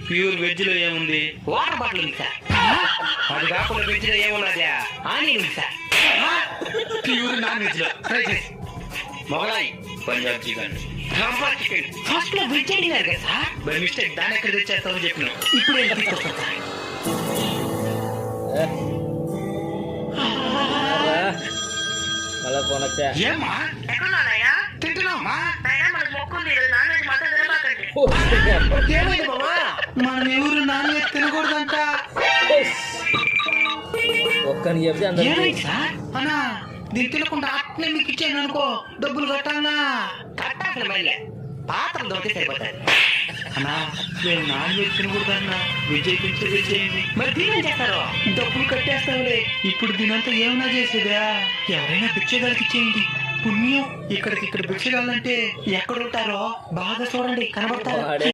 Pure veg లో ఏముంది? Water bottle ఉంది సార్. అది కాకుండా వెజ్ లో ఏమున్నది? ఆనియన్ ఉంది సార్. ప్యూర్ నాన్ వెజ్ లో ట్రై చేసి Mughlai Punjab chicken sambar chicken first లో వెజ్ అడిగారు కదా సార్. బై మిస్టేక్ దాన్ని ఎక్కడ తెచ్చేస్తామని చెప్పిన. ఇప్పుడు ఏం తీసుకొస్తాం సార్? మళ్ళా ఫోన్ వచ్చా. ఏమ్మా ఎక్కడున్నాయా? తింటున్నావమ్మా? నాయనా మనకు మొక్కుంది, ఈరోజు నాన్ వెజ్ మాత్రం తినబాకండి. ఏమైంది మామా? మనం ఎవరు నాన్ వెజ్ తినకూడదంట. ఒక్కని చెప్తే అందరూ ఏమైంది సార్? అన్నా దీన్ని తినకుండా అట్నే మీకు ఇచ్చాను అనుకో, డబ్బులు కట్టాలనా? కట్టాల్సిన మళ్ళీ పాత్రలు దొరికితే సరిపోతాయి. అన్నా మేము నాన్ వెజ్ తినకూడదన్నా, వెజ్ అయితే వెజ్ చేయండి. మరి దీని చేస్తారు? డబ్బులు కట్టేస్తాంలే. ఇప్పుడు దీనంతా ఏమన్నా చేసేదా? ఎవరైనా భిక్షగాడికి ఇచ్చేయండి, పుణ్యం. ఇక్కడ భిక్షగాలంటే ఎక్కడుంటారో బాగా చూడండి, కనబడతారు.